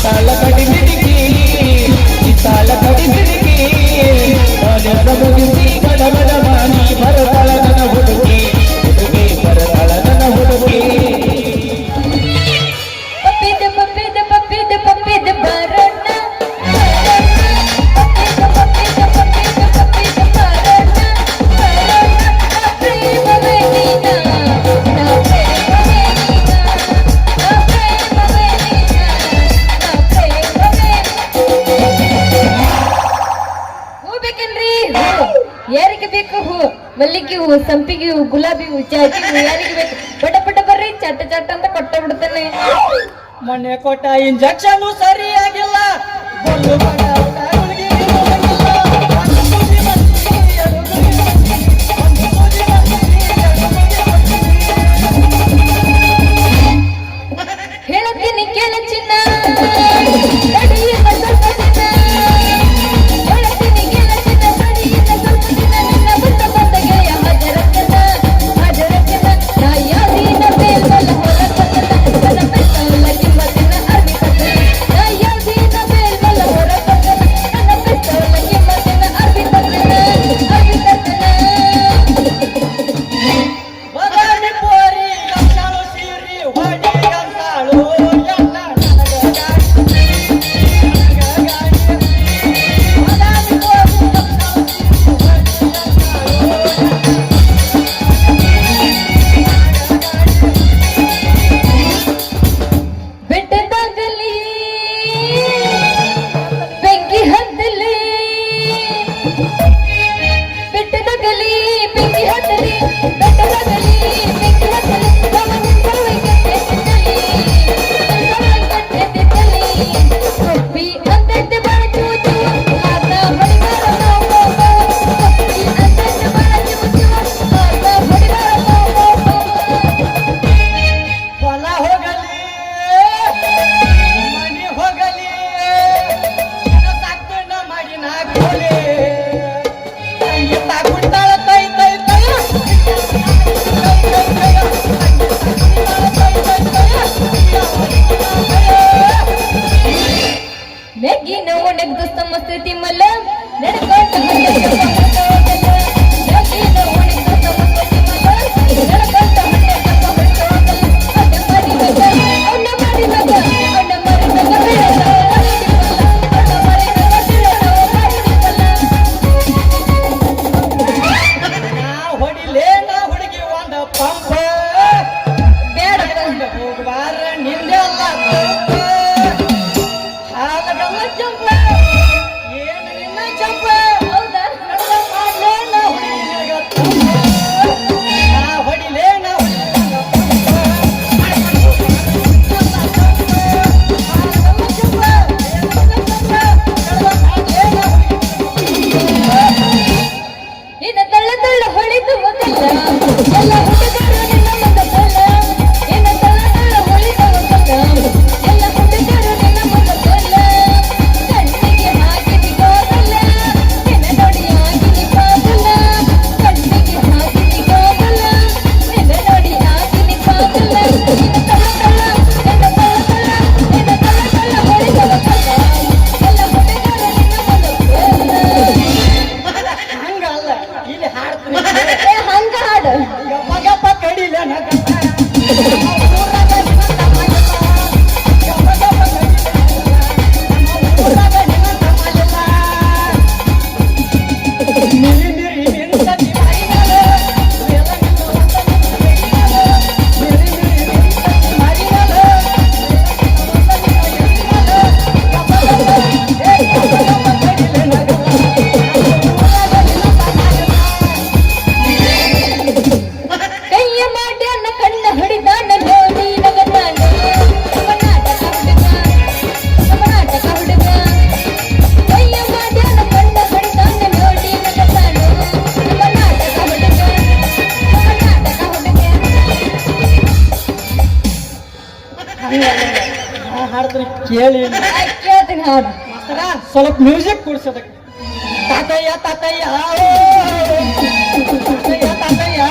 ತಾಳ ಕಡಿ ಬಿಡಿಕಿ ಈ ತಾಳ ಕಡಿ ಬಿಡಿಕಿ ಮುಗಿಸಿ ಗಡಬಡ ಮಾನಿ ಬರತಾಳ ನನ್ನ ಹುಡುಗಿ ಹುಡುಗಿ ಬರತಾಳ ನನ್ನ ಹುಡುಗಿ ಯಾರಿಗೆ ಬೇಕು ಹೂ ಮಲ್ಲಿಗೆ ಹೂ ಸಂಪಿಗೆ ಹೂ ಗುಲಾಬಿ ಹೂ ಜಾಜಿ ಹೂ ಯಾರಿಗೆ ಬೇಕು ಪಟ ಪಟ ಬರ್ರಿ ಚಟ್ಟ ಚಟ್ಟ ಅಂತ ಕೊಟ್ಟ ಬಿಡ್ತಾನೆ ಮೊನ್ನೆ ಕೊಟ್ಟ ಇಂಜೆಕ್ಷನ್ ಸರಿಯಾಗಿಲ್ಲ ಹೇಳತ್ತೀನಿ ಕೇಳ ಚಿನ್ನ ನೆಗ್ಗಿನ ಒಣಗ್ದು ಸಮಸ್ಥಿತಿ ಮಲ್ಲ ನಡ್ಕೊಂಡ ಹೊಡಿಲೇ ನಾ ಹುಡುಗಿ ಒಂದ ಪಂಪ ಬೇಡ ಹೋಗ್ಬಾರ ನಿಂದೆಲ್ಲ ಕೇಳಿ ಕೇಳ್ತೀನಿ ಹಾಡು ಸ್ವಲ್ಪ ಮ್ಯೂಸಿಕ್ ಕೊಡ್ಸೋದಕ್ಕೆ ತಾತಯ್ಯ ತಾತಯ್ಯ ತಾತಯ್ಯ ತಾತಯ್ಯ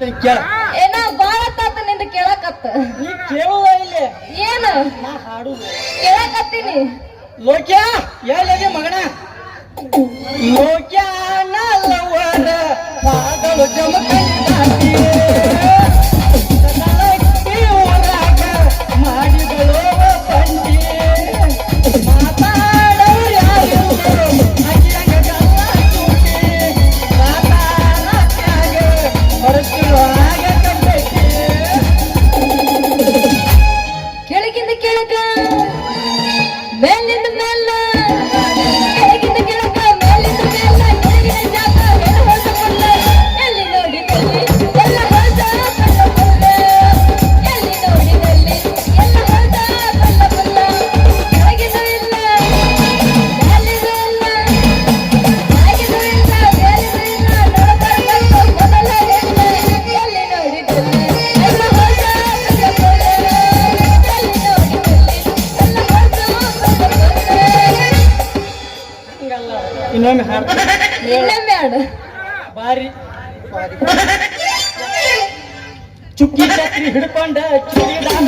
ಹೇಳ್ತೇನೆ ಕೇಳ. ಏನ ಬಾಳ ತಾತ ನಿಂದ ಕೇಳಕತ್ತ. ನೀ ಕೇಳುವ ಇಲ್ಲಿ ಏನ ನಾ ಹಾಡುದು. ಕೇಳಕತ್ತೀನಿ. ಲೋಕ್ಯ ಎಲ್ಲಿದೆ ಮಗನ? ಲೋಕ್ಯಾನಲ್ಲವರ ಪಾದಳು ಜಮಕಂಡಿ ಊರಾಗ ಮಾಡಿದಳು ಪಂಡಿ ಮಾತಾಡೋರು ಯಾರು ಅಗಿಯಂಗ ಗಲ್ಲ ಚೂಟಿ ಮಾತಾಡತ್ಯಾಗ ಹೊರಸುವಾಗ ಕಟ್ಟೈತಿ. ಕೆಳಗಿಂದ ಕೆಳಗ ಮೇಲಿಂದ ಮೇಲ ಕೆಳಗಿಂದ ಕೆಳಗ ಮೇಲಿಂದ ಮೇಲ ಕೆಳಗಿನ ಜಾಗ ಎಲ್ಲ ಹೊಸ ಕೊಲ್ಲ ಎಲ್ಲಿ ನೋಡಿದಲ್ಲಿ ಎಲ್ಲ ಹೊಸ ಕಲ್ಲ ಕೊಲ್ಲ ಎಲ್ಲಿ ನೋಡಿದಲ್ಲಿ ಎಲ್ಲ ಹೊಸ ಕಲ್ಲ ಕೊಲ್ಲ ಕೆಳಗಿನ ಇಲ್ಲ ಮೇಲಿನ ಇಲ್ಲ ಕೆಳಗಿನ ಇಲ್ಲ ಮೇಲಿನ ಇಲ್ಲ ನೋಡಬಾರ್ದು ಮೊದಲ ಇಲ್ಲ ಎಲ್ಲಿ ನೋಡಿದಲ್ಲಿ ಎಲ್ಲ ಹೊಸ ಕಲ್ಲ ಕೊಲ್ಲ ಎಲ್ಲಿ ನೋಡಿದಲ್ಲಿ ಎಲ್ಲ ಹೊಸ ಕಲ್ಲ ಕೊಲ್ಲ. ಹಂಗಲ್ಲ ಇನ್ನೊಮ್ಮೆ ಹಾಡ್ತೀನಿ. ಇನ್ನೊಮ್ಮೆ ಹಾಡು. ಬಾರಿ ಚುಕ್ಕಿ ಛತ್ರಿ ಹಿಡ್ಕೊಂಡ ಚೂಡಿದಾರ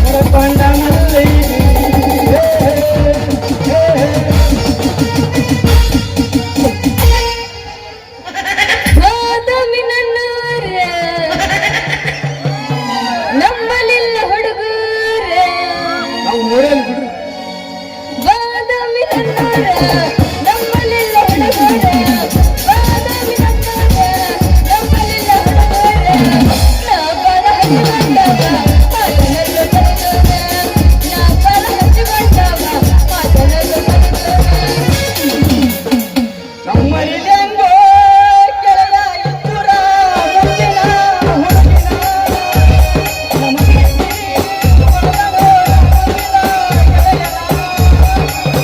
ಹೊಡ್ಕೊಂಡ ಮಲ್ಲಿ ಬಾದಾಮಿ ನನ್ನೂರ ನಮ್ಮಲಿಲ್ಲ ಹುಡುಗೂರ ನಾವು ನೋಡೇನ್ ಬಿಡ್ರಿ. ಬಾದಾಮಿ ನನ್ನೂರ ನಮ್ಮಲಿಲ್ಲ ಹುಡುಗೂರ ಬಾದಾಮಿ ನನ್ನೂರ ನಮ್ಮಲಿಲ್ಲ ಹುಡುಗೂರ ನಾ ಬಾಳ ಹಚ್ಚಿಕೊಂಡವ ಮಾತನಲ್ಲ ಕಲಿತೋನ ನಾ ಬಾಳ ಹಚ್ಚಿಕೊಂಡವ ಮಾತನಲ್ಲ ಕಲಿತೋನ. ನಮ್ಮಲ್ಲಿದೆಂಗೋ ಕೆಳಗ ಇದ್ದುರ ಮುತ್ತಿನ ಹುಡುಗಿನ ನಮಗೆ ಹೊಡೆದಳು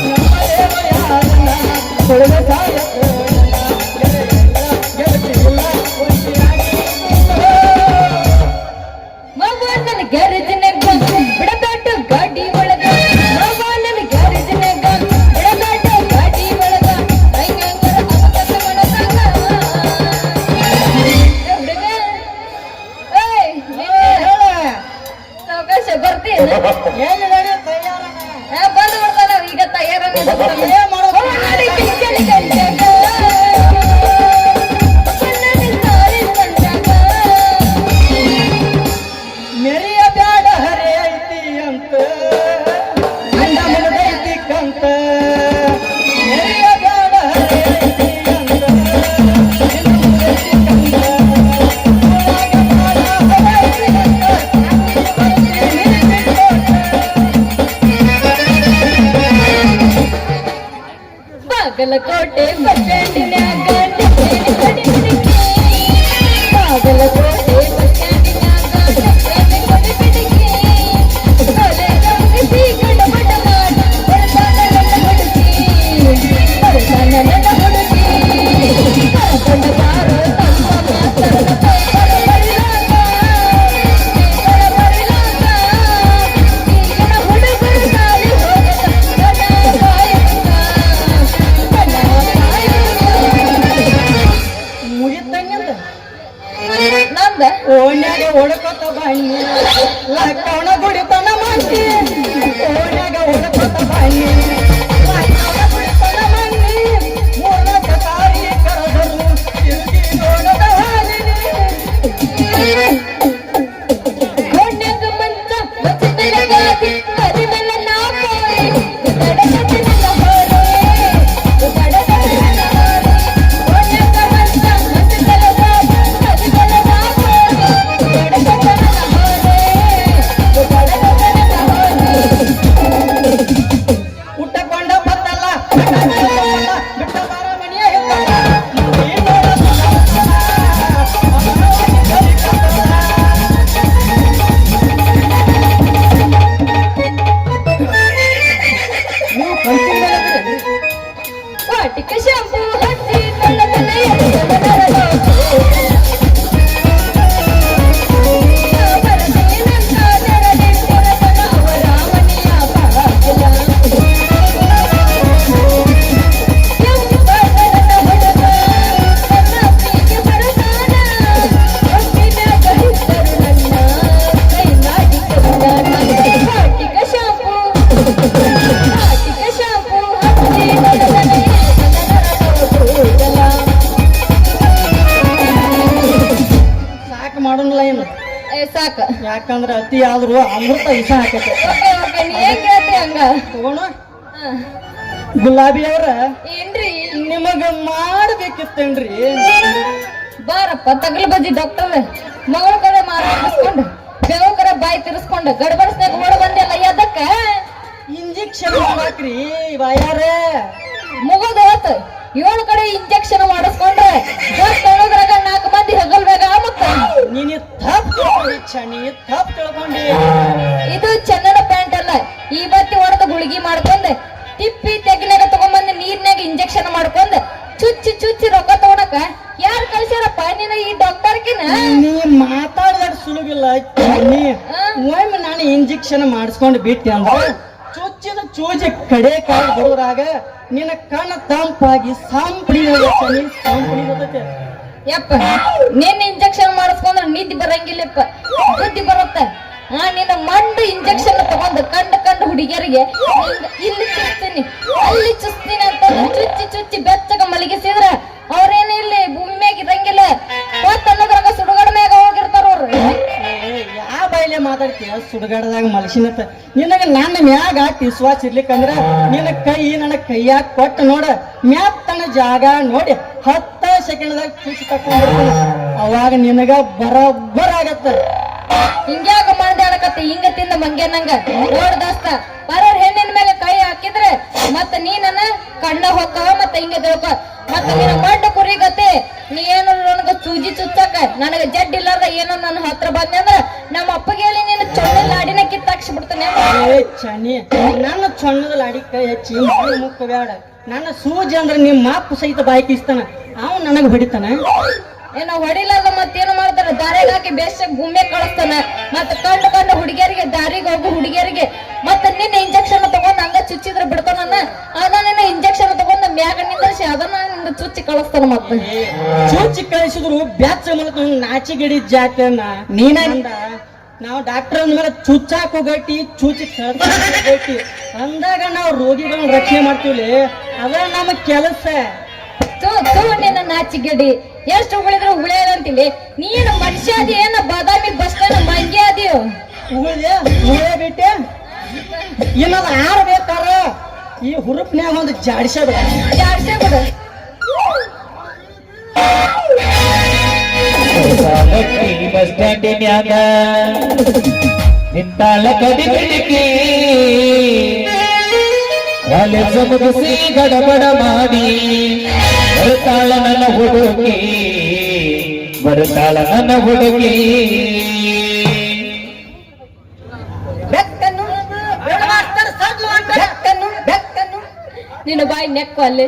ನಮ್ಮದೇವ ಯಾರನ್ನ ಹೊಡೆದ ಸಾಯಕ ಗೆಳತಿಲ್ಲ ಒಂಟಿಯಾಗಿ ಮಗನ ಗ್ಯಾರೇಜ್ನಾಗ ಬಿಡದಾಟ ಗಾಡಿ ಒಳಗ ಮಗನ ಗ್ಯಾರೇಜ್ನಾಗ ಬಿಡದಾಟ ಗಾಡಿ ಒಳಗ ಕೈಯಂಗರ ಅವಕಾಶ ಮಾಡತಾಗ ಹುಡುಗ ಏಯ್ ಅವಕಾಶ ಬರ್ತೀನ ಏನು ನಡೆ ತಯಾರನ ಬಂದು ಬಿಡ್ತಾನ ಈಗ ತಯಾರನೇ ಏನ್ ಮಾಡೋದು? ಹೋರಾಡಿ ಕಿಂಚಲಿ ಗಂಟೆಗ ಕಣ್ಣಲ್ಲಿ ಸಾರಿ ಸಂಜಾಗ ಮೆರಿಯ ಬ್ಯಾಡ ಹರೇ ಐತಿ ಅಂತ ಅಂಡ ಮುಳದೈತಿ ಕಂತ ಮೆರಿಯ ಬ್ಯಾಡ ಹರೇ ಐತಿ ಅಂತ ಅಂಡ ಮುಳದೈತಿ ಕಂತ ಒಳಗ ಬಾಳ ಹರೇ ಐತಿ ಅಂತ ಬಾಗಲಕೋಟೆ ಬಸ್ ಸ್ಟ್ಯಾಂಡಿನ್ಯಾಗ ನಿಂತೇನಿ ಕಡಿ ಬಿಡಿಕಿ ಬಾಗಲಕೋಟೆ ಬಸ್ ಸ್ಟ್ಯಾಂಡಿನ್ಯಾಗ ನಿಂತೇನಿ ಕಡಿ ಬಿಡಿಕಿ ಕಾಲೇಜ ಮುಗಿಸಿ ಗಡಬಡ ಮಾಡಿ ಬರ್ತಾನ ನನ್ನ ಹುಡುಗಿ ಬರ್ತಾನ ನನ್ನ ಹುಡುಗಿ ಕರ್ಕೊಂಡ ಬಾರೋ ತಮ್ಮ ಮಾತಾಡ ಪೇಪರ ಬರಿಲಾಗ ಪೇಪರ ಬರಿಲಾಗ ಈಗಿನ ಹುಡುಗರು ಸಾಲಿ ಹೋಗದ ಗಡ ಕಾಯಕ ಗಡ ಕಾಯಕ ಮುಗಿತಂಗಿಂದ ನಂದ ಓಣ್ಯಾಗ ಹೊಡ್ಕೊತ ಬನ್ನಿ ಲಕ್ಕವಣ ಗುಡಿತನ ಮಂದಿ ಓಣ್ಯಾಗ ಹೊಡ್ಕೊತ ಬನ್ನಿ ಲಕ್ಕವಣ ಗುಡಿತನ ಮಂದಿ ಮೂರಕ್ಕ ಸಾರಿ ಕರೆದರು ತಿರುಗಿ ನೋಡದ ಹಾದಿನಿ ಕೋಣ್ಯಾಗ ಮಂಚ ಮಚ್ಚದಲ ಗಾದಿ ಕರಿಮೆಲ್ಲ ನಾ ಕೋರಿ ತಡಕತಿ ನನ್ನ ಹೋರೆ ತಡಕತಿ ನನ್ನ ಹೋರೆ ಕೋಣ್ಯಾಗ ಮಂಚ ಮಚ್ಚದಲ ಗಾದಿ ಕರಿಮೆಲ್ಲ ನಾ ಕೋರಿ ತಡಕತಿ ನನ್ನ ಹೋರೆ ತಡಕತಿ ನನ್ನ ಹೋರೆ ಉಟ್ಟಕೊಂಡ ಬತ್ತಲ್ಲ ಬಿಟ್ಟ ಬಾರ ಮನೆಯ ಹಿತ್ತಲ್ಲ ಮಂದಿ ನೋಡದ ನೀವು ಕಂತಿಂದ ವಾಟಿಕ ಶಾಂಪು ಹಚ್ಚಿ ತಳ್ಳತನ ಎಡಗಲ ನರಳು ಬರದೇನಂತ ನೆರಳಿನ ಯಾಕಂದ್ರ ಅತಿ ಆದ್ರೂ ಅಮೃತ ವಿಷ ಹಾಕೈತೆ ಓಕೆ ಓಕೆ ನೀ ಹೆಂಗ್ ಹೇಳ್ತಿ ಹಂಗ ತಗೋಣ ಹಾ. ಗುಲಾಬಿ ಅವ್ರ ಏನ್ರಿ ನಿಮಗ ಮಾಡ್ಬೇಕಿತ್ತೇನ್ರಿ ಬಾರಪ್ಪ ತಗಲ್ ಬಜ್ಜಿ ಡಾಕ್ಟರ್ ಮಗಳ ಕಡೆ ಮಾರ್ಕೊಂಡು ಬೇವಕರ ಬಾಯಿ ತಿರ್ಸ್ಕೊಂಡು ಗಡ್ಬಡಿಸ್ನಾಗ ಓಡ ಬಂದೆಲ್ಲ ಎದಕ್ಕ ಇಂಜೆಕ್ಷನ್ ಮಾಡಾಕ್ರಿ ಬಾಯಾರೇ ಮುಗದ ಹೋತ್ 7 ಕಡೆ ಇಂಜೆಕ್ಷನ್ ಮಾಡಿಸ್ಕೊಂಡ್ರೆ ತಗೊಳೋದ್ರಾಗ 4 ಮಂದಿ ಹಗಲ್ಬೇಗ ಮತ್ತ ನೀನು ತಪ್ಪು ತಿಳ್ಕೊಂಡಿ ಚನಿ ತಪ್ಪು ತಿಳ್ಕೊಂಡಿ ಇದು ಚನ್ನಡ ಪ್ಯಾಂಟ್ ಅಲ್ಲ ಇವತ್ತಿ ಹೊಡೆದ ಗುಳಿಗಿ ಮಾಡ್ಕೊಂಡ್ ತಿಪ್ಪಿ ತೆಗಿನಾಗ ತಗೊಂಬಂದ್ ನೀರ್ನಾಗ ಇಂಜೆಕ್ಷನ್ ಮಾಡ್ಕೊಂಡ್ ಚುಚ್ಚಿ ಚುಚ್ಚಿ ರೊಕ್ಕ ತಗೊಳಕ ಯಾರು ಕಳ್ಸ್ಯಾರಪ್ಪ ನೀನ ಈ ಡಾಕ್ಟರ್ಕಿನ ನೀ ಮಾತಾಡಿದ ಸುಲಭಿಲ್ಲ ನೀ ಒಮ್ಮೆ ನಾನು ಇಂಜೆಕ್ಷನ್ ಮಾಡಿಸ್ಕೊಂಡು ಬಿಟ್ಟೆ ಅಂದ್ರೆ ಚುಚ್ಚಿದ ಚೂಜಿ ಕಡೆ ಕಾಲು ಬರೋದ್ರಾಗ ನಿನ್ನ ಕಣ್ಣ ತಂಪಾಗಿ ಸಂಪಡಿ ಸಂಪಡಿ ಯಪ್ಪ ನಿನ್ನ ಇಂಜೆಕ್ಷನ್ ಮಾಡಿಸ್ಕೊಂಡ್ರೆ ನಿದ್ದೆ ಬರಂಗಿಲ್ಲಪ್ಪ ಬುದ್ಧಿ ಬರುತ್ತ ನಿನ್ನ ಮಂಡು ಇಂಜೆಕ್ಷನ್ ತಗೊಂಡು ಕಂಡು ಹುಡುಗಿಯರಿಗೆ ಇಲ್ಲಿ ಚುಚ್ತೀನಿ ಅಲ್ಲಿ ಚುಚ್ತೀನಿ ಅಂತ ಚುಚ್ಚಿ ಚುಚ್ಚಿ ಬೆಚ್ಚಗ ಮಲಗಿಸಿದ್ರ ಅವ್ರೇನು ಇಲ್ಲಿ ಭೂಮಿ ಮ್ಯಾಗ ಇರಂಗಿಲ್ಲ ಮತ್ತ ಅನ್ನೋದ್ರಾಗ ಸುಡುಗಡ ಮ್ಯಾಗ ಹೋಗಿರ್ತಾರ ಅವ್ರು ಯಾವ ಬಾಯಿಲೆ ಮಾತಾಡ್ತೀಯ ಸುಡುಗಾಡದಾಗ ಮಲಸಿನತ್ತ ನಿನಗ ನನ್ನ ಮ್ಯಾಗ ವಿಶ್ವಾಸ ಇರ್ಲಿಕ್ಕಂದ್ರ ನಿನ್ನ ಕೈ ನನ್ನ ಕೈಯಾಗ ಕೊಟ್ಟು ನೋಡ ಮ್ಯಾತ್ತನ ಜಾಗ ನೋಡಿ 10 ಸೆಕೆಂಡ್ದಾಗ ಚುಚ್ಚಿ ತಕೊಂಡ್ಬಿಡ್ತಾನ ಅವಾಗ ನಿನಗ ಬರೋಬ್ಬರ ಆಗತ್ತ ಹಿಂಗ್ಯಾಕ ಮಾಡ್ದಾಡಕತ್ತಿ ಹಿಂಗ ತಿಂದ ಮಂಗೆ ನಂಗ ನೋಡ್ ದೋಸ್ತ ಬರೋರ್ ಹೆಣ್ಣಿನ ಮೇಲೆ ಕೈ ಹಾಕಿದ್ರೆ ಮತ್ತ ನೀ ನನ್ನ ಕಣ್ಣ ಹೊಕ್ಕವ ಮತ್ತ ಹಿಂಗ ತಿಳ್ಕೊ ಮತ್ತ ನಿನ್ನ ಮಡ್ಡ ಕುರಿ ಗತಿ ನೀ ಏನು ನನಗ ಚೂಜಿ ಚುಚ್ಚಕ ನನಗ ಜಡ್ ಇಲ್ಲಾರ್ದ ಏನೋ ನನ್ನ ಹತ್ರ ಬಂದೆ ಅಂದ್ರ ನಮ್ಮ ಅಪ್ಪಗೆ ಹೇಳಿ ನೀನು ಚೊಳ್ಳ ಲಾಡಿನ ಕಿತ್ತಾಕ್ಸಿ ಬಿಡ್ತಾನೆ ಏ ಚನಿ ನನ್ನ ಚೊಣ್ಣದ ಲಾಡಿ ಕೈ ಹಚ್ಚಿ ಮುಕ್ಕ ಬೇಡ ನನ್ನ ಸೂಜಿ ಅಂದ್ರ ನಿಮ್ಮ ಮಾಪು ಸಹಿತ ಬಾಯ್ಕಿಸ್ತಾನ ಅವ್ ನನಗ ಹೊಡಿತಾನ ಏನೋ ಹೊಡಿಲಾರ್ದ ಮತ್ತೇನು ಮಾಡ್ತಾರ ದಾರಿಗೆ ಹಾಕಿ ಬೇಸ ಭೂಮಿ ಕಳಿಸ್ತಾನ ಮತ್ತ ಕಂಡು ಹುಡುಗಿಯರಿಗೆ ದಾರಿಗೆ ಹೋಗು ಹುಡುಗಿಯರಿಗೆ ಮತ್ತ ನಿನ್ನ ಇಂಜೆಕ್ಷನ್ ತಗೊಂಡ್ ಹಂಗ ಚುಚ್ಚಿದ್ರ ಬಿಡ್ತಾನ ಅದನ್ನ ಇಂಜೆಕ್ಷನ್ ತಗೊಂಡ್ ಮ್ಯಾಗ ನಿಂದ್ರಿಸಿ ಅದನ್ನ ನಿಂದ ಚುಚ್ಚಿ ಕಳಿಸ್ತಾನ ಮತ್ತೆ ಚೂಚಿ ಕಳಿಸಿದ್ರು ಬ್ಯಾಚ ಮೂಲಕ ನಾಚಿಗಿಡಿ ಜಾತನ ನೀನ ನಾವು ಡಾಕ್ಟರ್ ಅಂದ್ಮೇಲೆ ಚುಚ್ಚಾಕ್ ಹೋಗಟ್ಟಿ ಚೂಚಿ ಹೋಗಟ್ಟಿ ಅಂದಾಗ ನಾವು ರೋಗಿಗಳನ್ನ ರಕ್ಷಣೆ ಮಾಡ್ತೀವಿ ಅದ ನಮ್ಮ ಕೆಲಸ ತೂ ನಿನ್ನ ನಾಚಿಗಡಿ ಎಷ್ಟು ಉಳಿದ್ರು ಉಳಿಯದಂತಿಲಿ ನೀನು ಮನುಷ್ಯ ಅದಿ ಏನ ಬಾದಾಮಿ ಬಸ್ ಸ್ಟ್ಯಾಂಡ್ ಮಂಗೆ ಅದಿಯೋ ಉಳೆ ಬಿಟ್ಟೆ ಇನ್ನೊಂದು ಆರು ಬೇಕಾರ ಈ ಹುರುಪ್ನ್ಯಾಗ ಒಂದು ಜಾಡಿಸ ಜಾಡ್ಸೇ ಬಿಡು ಬಸ್ ಸ್ಟ್ಯಾಂಡಿನ್ಯಾಗ ನಿಂತಾಳ ಕಡಿ ಬೆಳಕಿ ಕಾಲೇಜು ಮುಗಿಸಿ ಗಡಬಡ ಮಾಡಿ ಬರ್ತಾಳ ನನ್ನ ಹುಡುಗಿ ಬರ್ತಾಳ ನನ್ನ ಹುಡುಗಿ ಬೆಕ್ಕನ್ನು ಬೆಕ್ಕನ್ನು ಬೆಕ್ಕನ್ನು ನಿನ್ನ ಬಾಯಿ ನೆಕ್ಕು ಅಲ್ಲಿ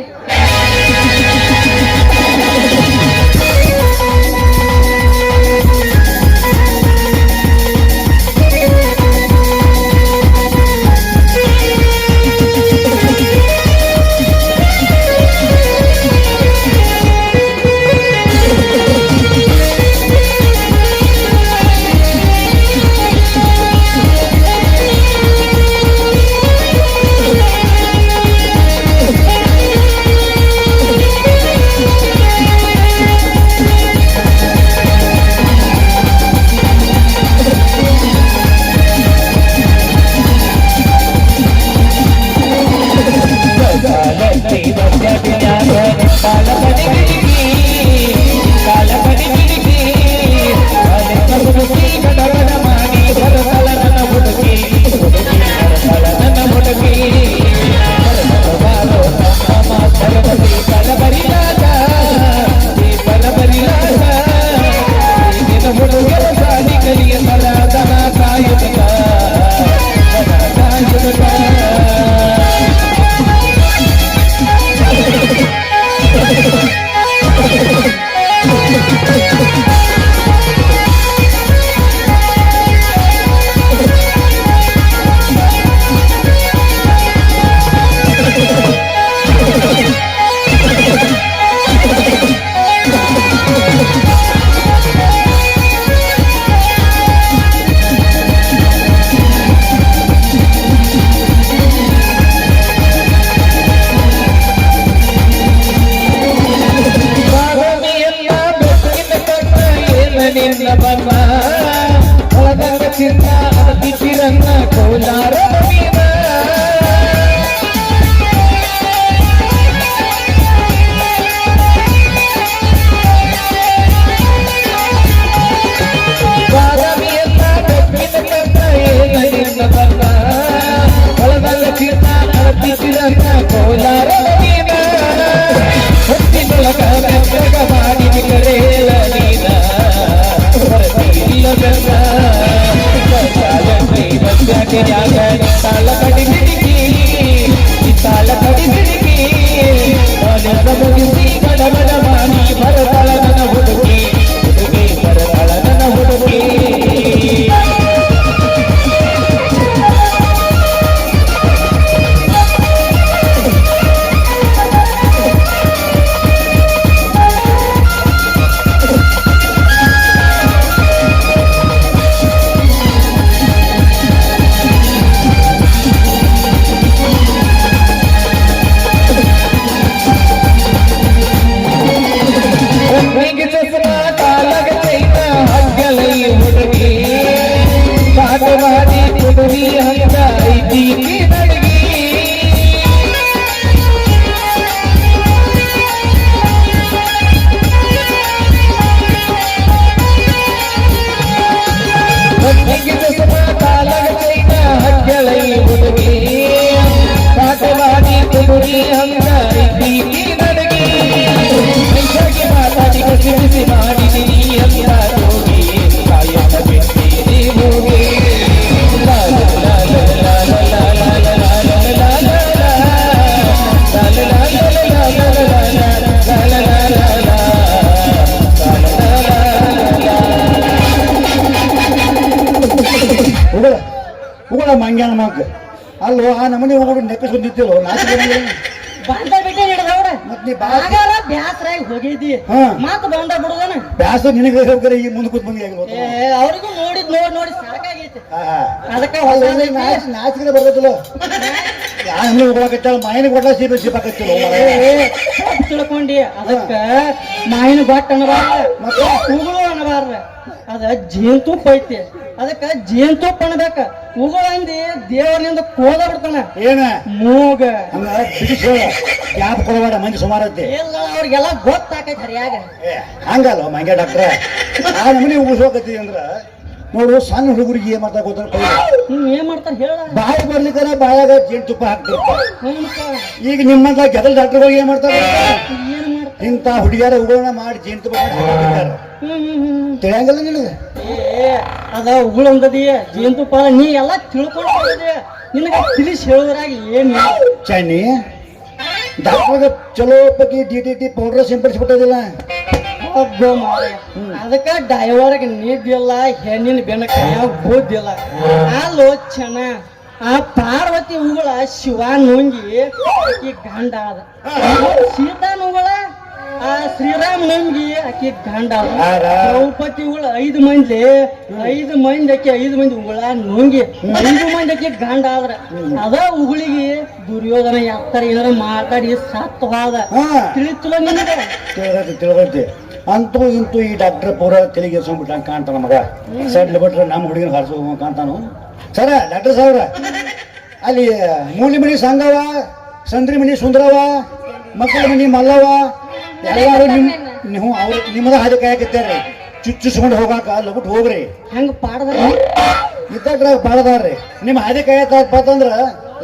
ಚಿನ್ನ ಅತಿಥಿರನ್ನ ಕೋಲಾರ ಮೀನ ಬಾದಾಮಿಯನ್ನ ಕಬ್ಬಿನ ಕನ್ನ ಏನಿಲ್ಲ ಬಲ್ಲ ಹೊಲದಲ್ಲ ಚಿನ್ನ ಅತಿಥಿರನ್ನ ಕೋಲಾರ ಮೀನ ಹೊತ್ತಿನೊಳಗ ಬೆತ್ತಗ ಮಾಡಿ ಕರೆಯಲ ನೀನ ಇಲ್ಲದಲ್ಲ ಬಸ್ಯಾಕೆ ಯಾಗ ತಾಳ ಕಡಿ ಬಿಡಿಕಿ ತಾಳ ಕಡಿ ಬಿಡಿಕಿ ಮುಗಿಸಿ ಗಡಬಡ ಮಾಡಿ ಬರತಾಳ ನನ್ನ ಹುಡುಗಿ ಹುಡುಗಿ ಬರತಾಳ ನನ್ನ ಹುಡುಗಿ ಮಾಡಿ ಕುದುರಿ ಹಂಗ ಐತಿ ನಡಗಿ ಹಗ್ಗಳೈ ಹುಡುಗಿ ಪಾಠ ಮಾಡಿ ಕುದುರಿ ಹಂಗ ಐತಿ ನಡಗಿ ಮಾತಾಡಿ ಕಸಿ ಮಾಡಿ ಹಂಗ ಹೋಗಿ ಕಾಯಕ ಬಿಟ್ಟಿ ಹೋಗಿ ಉಗುಳ ಮಂಗ್ಯಾನ ಮಗ ಅಲ್ಲೋ ಆ ನಮನೆ ಹೋಗಿ ನೆಪ್ಪಿಸ್ಕೊಂಡಿದ್ದಿಲ್ಲೋ ನಾಚಿಕೆ ಬಂದ ಬಿಟ್ಟೆ ಹಿಡ್ದವ್ರ ಮತ್ ನೀ ಬಾ ಆಗಾರ ಬ್ಯಾಸರಾಗಿ ಹೋಗಿದ್ದಿ ಹಾ. ಮತ್ ಬಂದ ಬಿಡುದನ ಬ್ಯಾಸ ನಿನಗೆ ಹೋಗ್ರೆ ಈ ಮುಂದೆ ಕೂತ್ ಮಂದಿ ಅವ್ರಿಗೂ ನೋಡಿ ಸಾಕಾಗೈತಿ ಅದಕ್ಕ ನಾಚಿಕೆ ಬರ್ತೈತಿಲ್ಲ ಯಾ ನಮನೆ ಹೋಗ್ಲಾಕತ್ತಾಳ ಮಾಯನ ಕೊಟ್ಟ ಸಿಪಾಕತ್ತಿಲ್ಲ ತಿಳ್ಕೊಂಡಿ ಅದಕ್ಕ ಮಾಯಿನ ಗೊಟ್ಟ ಅನ್ನಬಾರ್ದ ಮತ್ತ ಉಗುಳು ಅನ್ನಬಾರ್ದ ಅದ ಜೇನ್ತುಪ್ಪ ಐತಿ ಅದಕ್ಕ ಜೇನ್ತುಪ್ಪ ಅನ್ಬೇಕ ಉಗುಳು ಅಂದಿ ದೇವರಿಂದ ಕೋದ ಬಿಡ್ತಾನ ಏನ ಮೂಗ ಹಂಗ ಬಿಡಿಸ್ ಹೇಳ ಯಾಪ್ ಕೊಡಬೇಡ ಮಂದಿ ಸುಮಾರತ್ತೆ ಇಲ್ಲ ಅವ್ರಿಗೆಲ್ಲ ಗೊತ್ತಾಕೈತಿ ಹರಿಯಾಗ ಹಂಗಲ್ಲ ಮಂಗ್ಯ ಡಾಕ್ಟ್ರ ಆ ನಮನೆ ಉಗಿಸೋಕತ್ತಿ ಅಂದ್ರ ನೋಡು ಸಣ್ಣ ಹುಡುಗರಿಗೆ ಏನ್ ಮಾಡ್ತಾ ಗೊತ್ತ ಏನ್ ಮಾಡ್ತಾರ ಹೇಳ ಬಾಯಿ ಬರ್ಲಿಕ್ಕರ ಬಾಯಾಗ ಜೇನುತುಪ್ಪ ಹಾಕ್ತಿರ್ತಾರೆ ಹ್ಞೂನಪ್ಪ. ಈಗ ನಿಮ್ಮಂತ ಗೆದಲ್ ಡಾಕ್ಟರ್ಗಳು ಏನ್ ಮಾಡ್ತಾರೆ ಏನ್ ಮಾಡ್ತಾರ ಇಂಥ ಹುಡುಗಿಯರ ಉಗುಳನ ಮಾಡಿ ಜೇನುತುಪ್ಪ ಹಾಕ್ತಿರ್ತಾರೆ ತಿಳಿಯಂಗಿಲ್ಲ ನಿನಗೆ ಏ ಅದ ಉಗುಳು ಅಂದದಿ ಜೇನುತುಪ್ಪ ನೀ ಎಲ್ಲ ತಿಳ್ಕೊಂಡು ಹೋಗಿದೆ ನಿನಗೆ ತಿಳಿಸಿ ಹೇಳೋದ್ರಾಗ ಏನ್ ಚನ್ನಿ ಡಾಕ್ಟರ್ಗೆ ಚಲೋ ಪಕ್ಕಿ DDT ಪೌಡರ್ ಸಿಂಪಡಿಸ್ಬಿಟ್ಟದಿಲ್ಲ ಒಬ್ಬ ಮಾರೆ ಅದಕ್ಕ ಡೈವರ್ಗೆ ನಿದ್ದಿಲ್ಲ ಹೆಣ್ಣಿನ ಬೆನಕ ಯಾವ ಬೂದಿಲ್ಲ ಆಲೋಚನ ಆ ಪಾರ್ವತಿ ಉಗುಳ ಶಿವ ನುಂಗಿ ಆಕಿ ಗಂಡ ಆದ ಸೀತಾ ಉಗುಳ ಆ ಶ್ರೀರಾಮ್ ನುಂಗಿ ಆಕಿ ಗಂಡ ಆದ ದ್ರೌಪದಿ ಉಗುಳ 5 ಮಂದಿ ಆಕಿ 5 ಮಂದಿ ಉಗುಳ ನುಂಗಿ 5 ಮಂದಿ ಆಕಿ ಗಂಡ ಆದ್ರ ಅದ ಉಗುಳಿಗೆ ದುರ್ಯೋಧನ ಯಾತ್ತರ ಏನಾರ ಮಾತಾಡಿ ಸತ್ವಾದ ತಿಳಿತಲ್ಲ ನಿನಗೆ ತಿಳ್ಕೊಳ್ತಿ ಅಂತೂ ಇಂತೂ ಈ ಡಾಕ್ಟರ್ ಪೂರ ತೆಲಿಗೆ ಸುಮ್ಬಿಟ್ಟಂಗೆ ಕಾಣ್ತಾನ ಮಗ ಸಡ್ಲು ಬಿಟ್ರೆ ನಮ್ಮ ಹುಡುಗಿನ ಹಾರಿಸೋ ಕಾಣ್ತಾನು ಸರ ಡಾಕ್ಟರ್ ಸಾವ್ರ ಅಲ್ಲಿ ಮೂಲಿ ಮನಿ ಸಂಗವ ಸಂದ್ರಿ ಮನಿ ಸುಂದರವ ಮಕ್ಕಳ ಮನಿ ಮಲ್ಲವ ಎಲ್ಲಾರು ನೀವು ಅವ್ರು ನಿಮ್ಮದ ಹಾದಿ ಕಾಯಕತ್ತಾರ್ರಿ ಚುಚ್ಚಿಸ್ಕೊಂಡು ಹೋಗಾಕ ಲಗುಟ್ ಹೋಗ್ರಿ ಹೆಂಗ ಪಾಡದ ಇದ್ದಾಗ ಬಾಳದಾರ್ರಿ ನಿಮ್ಮ ಹಾದಿ ಕಾಯಕಂದ್ರ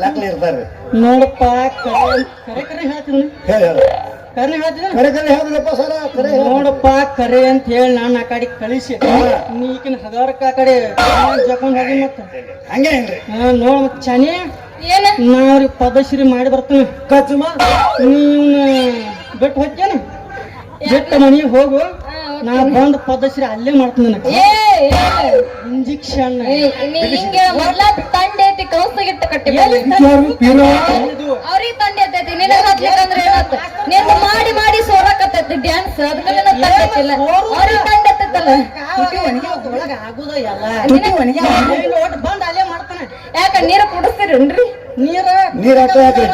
ಲಾಕ್ಲಿ ಇರ್ತಾರ್ರಿ ನೋಡಪ್ಪ ಕರೆ ಹೇಳ್ತೀನಿ ಹೇಳಿ ಕರೆ ಹೇಳ್ತೀನಿ ಕರೆ ಕರೆ ಹೇಳಿದ್ರಪ್ಪ ಸರ ಕರೆ ನೋಡಪ್ಪ ಕರೆ ಅಂತ ಹೇಳಿ ನಾನು ಆ ಕಡೆ ಕಳಿಸಿ ನೀಕಿನ ಹಗರಕ್ಕ ಆ ಕಡೆ ಜಕೊಂಡ್ ಹೋಗಿ ಮತ್ತೆ ಹಂಗೆ ಏನ್ರಿ ನೋಡ್ ಮತ್ ಚನಿ ಏನ ನಾವ್ರಿಗೆ ಪದಶ್ರೀ ಮಾಡಿ ಬರ್ತೀನಿ ಕಚ್ಚುಮ ನೀವ್ನ ಬಿಟ್ಟು ಹೋಗ್ತೇನೆ ಬಿಟ್ಟು ಮನೆಗೆ ಹೋಗು ನಾ ಬಂದು ಪದಶ್ರೀ ಅಲ್ಲೇ ಮಾಡ್ತೀನಿ ನನಗೆ ಇಂಜೆಕ್ಷನ್ ಹಿಂಗೆ ಮೊದ್ಲ ತಂಡೆ ಐತಿ ಕೌಸಗಿಟ್ಟ ಕಟ್ಟಿ ಅವ್ರಿಗೆ ತಂಡೆ ಐತೈತಿ ನಿನಗ ಹತ್ಲಿಕ್ಕಂದ್ರೆ ಏನಾತ ನಿನ್ನ ಮಾಡಿ ಮಾಡಿ ಸೋರಕತ್ತೈತಿ ಡ್ಯಾನ್ಸ್ ಅದಕ್ಕೆ ನಿನ್ನ ತಂಡೆ ಐತಿಲ್ಲ ಅವ್ರಿಗೆ ತಂಡೆ ಐತೈತಲ್ಲ ಒಳಗ ಆಗುದ ಎಲ್ಲ ಬಂದು ಅಲ್ಲೇ ಮಾಡ್ತಾನೆ ಯಾಕ ನೀರ ಕುಡಿಸ್ತೀರೇನ್ರಿ ನೀರ ನೀರ್ ಹಾಕಿ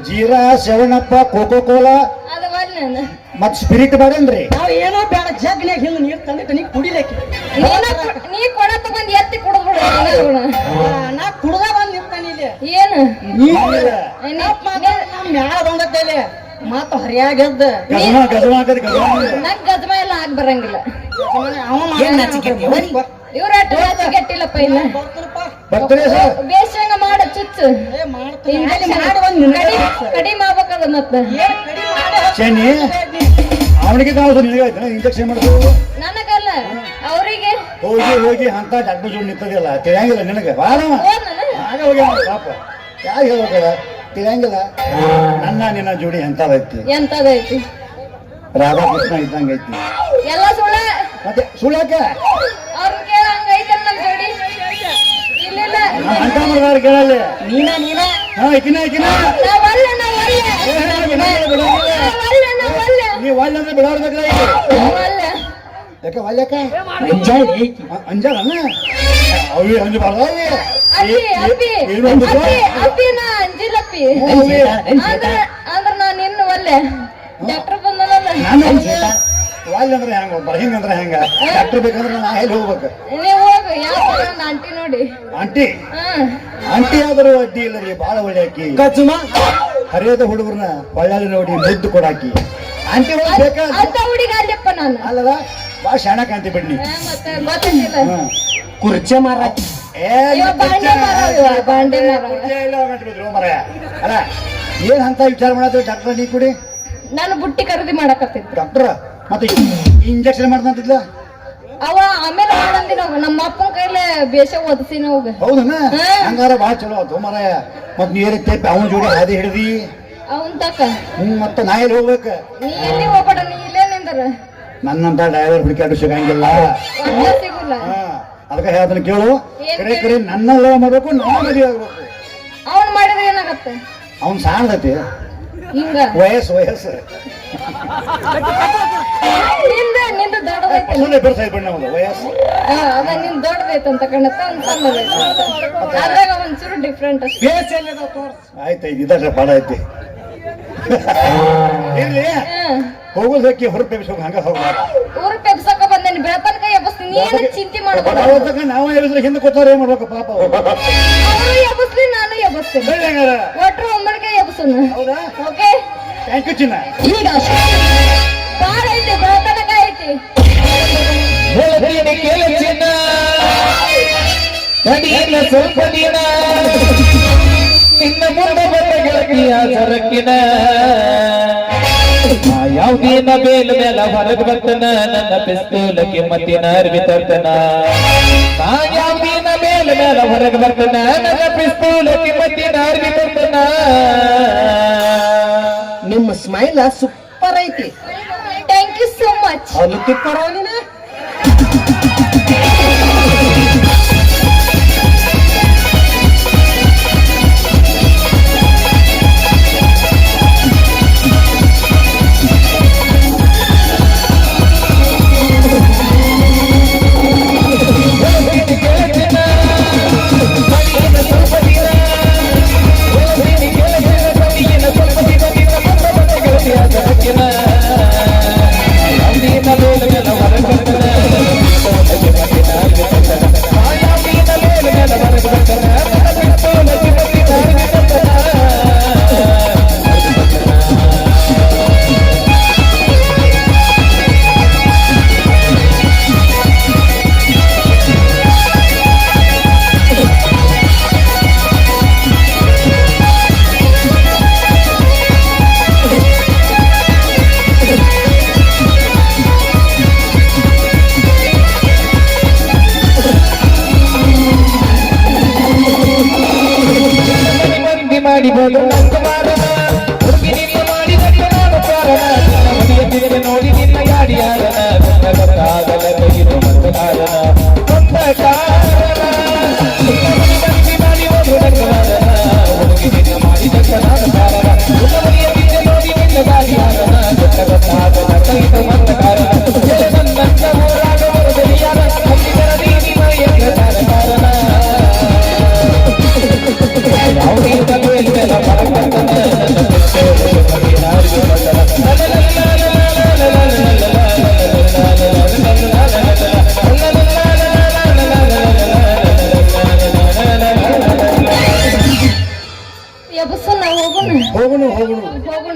ಜೀರಾ ಸೆವೆನಪ್ಪ ಕೋಕೋ ಕೋಲಾ ಅದು ನಾನು ಮತ್ ಸ್ಪಿರಿಟ್ ಬೇಡನ್ರಿ ನಾವ್ ಏನೋ ಬೇಡ ಜಗ್ನ್ಯಾಗ ಹಿಂಗ್ ನೀರ್ ತಂದಿಟ್ಟು ನೀ ಕುಡಿಲಿಕ್ಕೆ ನೀ ಕೊಡ ತಗೊಂಡ್ ಎತ್ತಿ ಕುಡಿದ್ಬಿಡು ನಾ ಕುಡ್ದ ಬಂದ್ ನಿಂತಾನ ಇಲ್ಲಿ ಏನು ನಮ್ ಮ್ಯಾಲ ಬಂದತ್ತೇಲಿ ಮತ್ತ ಹರಿಯಾಗೆದ್ದ ಗಜಮ ಹಾಕದ್ ಗಜಮ ನಂಗ್ ಗಜಮ ಎಲ್ಲ ಆಗ್ ಬರಂಗಿಲ್ಲ ಅವ ಇವ್ರ ಗಟ್ಟಿಲ್ಲಪ್ಪ ಇಲ್ಲ ಬರ್ತದೆ ಸರ್ ಬೇಸಂಗ ಮಾಡ ಚುಚ್ಚು ಕಡಿಮೆ ಆಗ್ಬೇಕದ ಮತ್ತ ಶನಿ ಅವನಿಗೆ ಕಾಣಿಸು ನಿನಗಾಯ್ತು ಇಂಜೆಕ್ಷನ್ ಮಾಡೋದು ನನಗಲ್ಲ ಅವ್ರಿಗೆ ಹೋಗಿ ಹೋಗಿ ಅಂತ ಡಾಕ್ಟರ್ ಜೋಡ್ ನಿಂತದಿಲ್ಲ ತಿಳಿಯಂಗಿಲ್ಲ ನಿನಗೆ ಬಾರವ ಆಗ ಹೋಗಿ ಪಾಪ ಯಾರು ಹೇಳ್ಬೇಕಲ್ಲ ತಿಳಿಯಂಗಿಲ್ಲ ನಿನ್ನ ಜೋಡಿ ಎಂತದೈತಿ ಎಂತದೈತಿ ರಾಧಾಕೃಷ್ಣ ಇದ್ದಂಗ ಐತಿ ಎಲ್ಲ ಸುಳ್ಳ ಮತ್ತೆ ಸುಳ್ಳಾಕೆ ಅವ್ರ ಕೇಳ ಹಂಗೈತೆ ನಮ್ ಜೋಡಿ ಇಲ್ಲ ಅಂತ ಮಾಡ್ದಾರ ಕೇಳಲ್ಲಿ ನೀನ ಹಾ ಐಕಿನ ನಾವಲ್ಲ ನೀವು ಒಳ್ಳೆ ಅಂದ್ರೆ ಬಿಡಾಡ್ಬೇಕಲ್ಲ ಯಾಕೆ ಒಳ್ಳೆಕ ಅಂಜಾರಣ್ಣ ಅವಿ ಅಂಜಬಾರ್ದ ಅಂಜಿಲ್ಲಪ್ಪಿ ಅಂದ್ರ ನಾನ್ ಇನ್ನು ಒಲ್ಲೆ ಡಾಕ್ಟರ್ ಬಂದಲ್ಲ ನಾನು ಒಳ್ಳೆ ಅಂದ್ರೆ ಹೆಂಗ ಹಿಂಗಂದ್ರೆ ಹೆಂಗ ಡಾಕ್ಟರ್ ಬೇಕಂದ್ರೆ ನಾ ಎಲ್ಲಿ ಹೋಗ್ಬೇಕು ನೀವು ಹೋಗು ಯಾವ ಆಂಟಿ ನೋಡಿ ಆಂಟಿ ಹ್ಮ್ ಆಂಟಿ ಆದರೂ ಅಡ್ಡಿ ಇಲ್ಲ ರೀ ಬಾಳ ಒಳ್ಳೆ ಆಕಿ ಗಜಮ ಹರಿಯದ ಹುಡುಗರನ್ನ ಒಳ್ಳೆ ನೋಡಿ ಮುದ್ದು ಕೊಡಾಕಿ ಆಂಟಿ ಬೇಕಾ ಅಂತ ಹುಡುಗ ಅಲ್ಲಪ್ಪ ನಾನು ಅಲ್ಲದ ಬಾ ಶಾಣ ಕಾಂತಿ ಬಿಡ್ನಿ ಮತ್ತೆ ಗೊತ್ತಿಲ್ಲ ಕುರ್ಚೆ ಮಾರ ಬಾಂಡೆ ಮರ ಅಲ್ಲ ಏನ್ ಅಂತ ವಿಚಾರ ಮಾಡತ್ತೀವಿ ಡಾಕ್ಟರ್ ನೀ ಕುಡಿ ನಾನು ಬುಟ್ಟಿ ಖರೀದಿ ಮಾಡಕತ್ತಿದ್ದೆ ಡಾಕ್ಟರ್ ಮತ್ತೆ ಇಂಜೆಕ್ಷನ್ ಮಾಡ್ದಂತಿದ್ಲ ಅವ ಆಮೇಲೆ ಮಾಡಂದಿನ ಹೋಗ ನಮ್ಮ ಅಪ್ಪನ ಕೈಲೇ ಬೇಷ ಓದಿಸಿನ ಹೋಗ ಹೌದನ ಹಂಗಾರ ಬಾಳ ಚಲೋ ಆತು ಮರಾಯ ಮತ್ ನೀ ಏರಿತ್ತೆ ಅವನ ಜೋಡಿ ಹಾದಿ ಹಿಡ್ದಿ ಅವನ್ ತಕ ಮತ್ತೆ ನಾ ಎಲ್ಲಿ ಹೋಗ್ಬೇಕ ನೀ ಎಲ್ಲಿ ಹೋಗ್ಬೇಡ ನೀ ಇಲ್ಲೇ ನಿಂದ್ರ ನನ್ನಂತ ಡ್ರೈವರ್ ಹುಡುಕಾಡು ಸಿಗಂಗಿಲ್ಲ ಒಳ್ಳೆ ಸಿಗುಲ್ಲ ಅದಕ್ಕೆ ಹೇಳ್ತಾನೆ ಕೇಳು ಕರೆ ಕರೆ ನನ್ನ ಲವ್ ಮಾಡ್ಬೇಕು ನಾನು ಮದುವೆ ಆಗ್ಬೇಕು ಅವನ್ ಮಾಡಿದ್ರೆ ಏನಾಗತ್ತೆ ಅವ್ನ್ ಸಾಣದತಿ ಹಿಂಗ ವಯಸ್ಸು ನಿಂದ ದೊಡ್ಡದೈತೆ ಸುಮ್ಮನೆ ಬೆರ್ಸಾಯ್ತು ಬಿಡ್ ನಮ್ದು ವಯಸ್ಸು ಅದ ನಿನ್ ದೊಡ್ಡದೈತಂತ ಕಣತ್ತ ಅವ್ನ್ ಸಣ್ಣದೈತ ಅದ್ರಾಗ ಒಂಚೂರು ಡಿಫ್ರೆಂಟ್ ಅಷ್ಟೇ ಆಯ್ತಾಯ್ತು ಇದಾದ್ರೆ ಪಾಡ ಐತಿ ಇರ್ಲಿ ಹೋಗೋದಕ್ಕೆ ಹೊರಟು ಎಬ್ಸೋಗ ಹಂಗ ಹೋಗ್ಬಾರ ಊರ್ ಪೆಪ್ಸಕ ಬಂದೇನಿ ಬೆಳತನಕ ಎಬ್ಬಸ್ತೀನಿ ಏನು ಚಿಂತೆ ಮಾಡ್ಬೇಡ ಅವತ್ತಕ ನಾವು ಎಬ್ಸಿದ್ರೆ ಹಿಂದೆ ಕೂತಾರ ಏನ್ ಮಾಡ್ಬೇಕು ಪಾಪ ಅವರು ಎಬ್ಬಸ್ಲಿ ನಾನು ಎಬ್ಬಸ್ತೀನಿ ಒಟ್ರು ಒಮ್ಮಡಿಗೆ ಎಬ್ಬಸೋನು ಹೌದಾ ಓಕೆ ಥ್ಯಾಂಕ್ ಯು ಚಿನ್ನ ಈಗ ಬಾಳ ಐತಿ ಬೆಳತನಕ ಐತಿ ಹೇಳ್ತೀನಿ ಕೇಳು ಚಿನ್ನ ತಡಿಯಿಲ್ಲ ಸ್ವಲ್ಪ ದಿನ ನಿನ್ನ ಮುಂದೆ ಬಂದ ಗೆಳತಿಯ ಸರಕಿನ ಯಾವ್ದೇನ ಬೇಲ ಮೇಲ ಹೊರಗೆ ಬರ್ತನ ನನ್ನ ಪಿಸ್ತೂಲಕ್ಕೆ ಮತ್ತಿನ ಅರ್ವಿ ತರ್ತನ ಯಾವ್ದೇನ ಬೇಲ ಮೇಲ ಹೊರಗೆ ಬರ್ತನ ನನ್ನ ಪಿಸ್ತೂಲಕ್ಕೆ ಮತ್ತಿನ ಅರ್ವಿ ತರ್ತನ ನಿಮ್ಮ ಸ್ಮೈಲ್ ಸೂಪರ್ ಐತಿ ಥ್ಯಾಂಕ್ ಯು ಸೋ ಮಚ್ ಅಲ್ಲಿ ತಿಕ್ಕರೋ ನೀನ ಯಾವ್ದೇನ ಬೇಲ ಮೇಲ ಹೊರಗೆ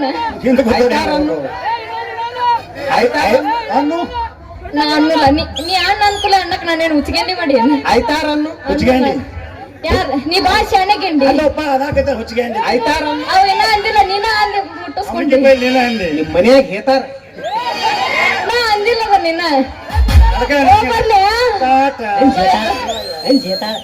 ಅನ್ನ ಹಿಂದೆ ಬರ್ತಾರೆ ಅನ್ನು ನಾ ಅನ್ನಲ್ಲ ನೀ ಅಣ್ಣ ಅನ್ಕೂಲ ಅನ್ನಕ್ ನಾನೇನು ಉಚ್ಚಿಗೆಂಡಿ ಮಾಡಿ ಅನ್ನ ಆಯ್ತಾರನ್ನು ಹುಚ್ಚಿಗೆಂಡಿ ಯಾರ ನೀ ಬಾ ಶಾಣೆಗೆಂಡಿ ಅಲ್ಲಪ್ಪ ಅದಾಕೈತೆ ಹುಚ್ಚಿಗೆಂಡಿ ಆಯ್ತಾರನ್ನು ಅವ ಏನ ಅಂದಿಲ್ಲ ನೀನ ಅಂದಿ ಮುಟ್ಟಿಸ್ಕೊಂಡಿ ನೀನ ಅಂದಿ ನಿಮ್ ಮನ್ಯಾಗ ಹೇತಾರ ನಾ ಅಂದಿಲ್ಲವ ನೀನ ಅದಕ್ಕೆ ಹೋಗ್ಬರ್ಲೆ ಟಾಟಾ. ಏನ್ ಜೇತಾರ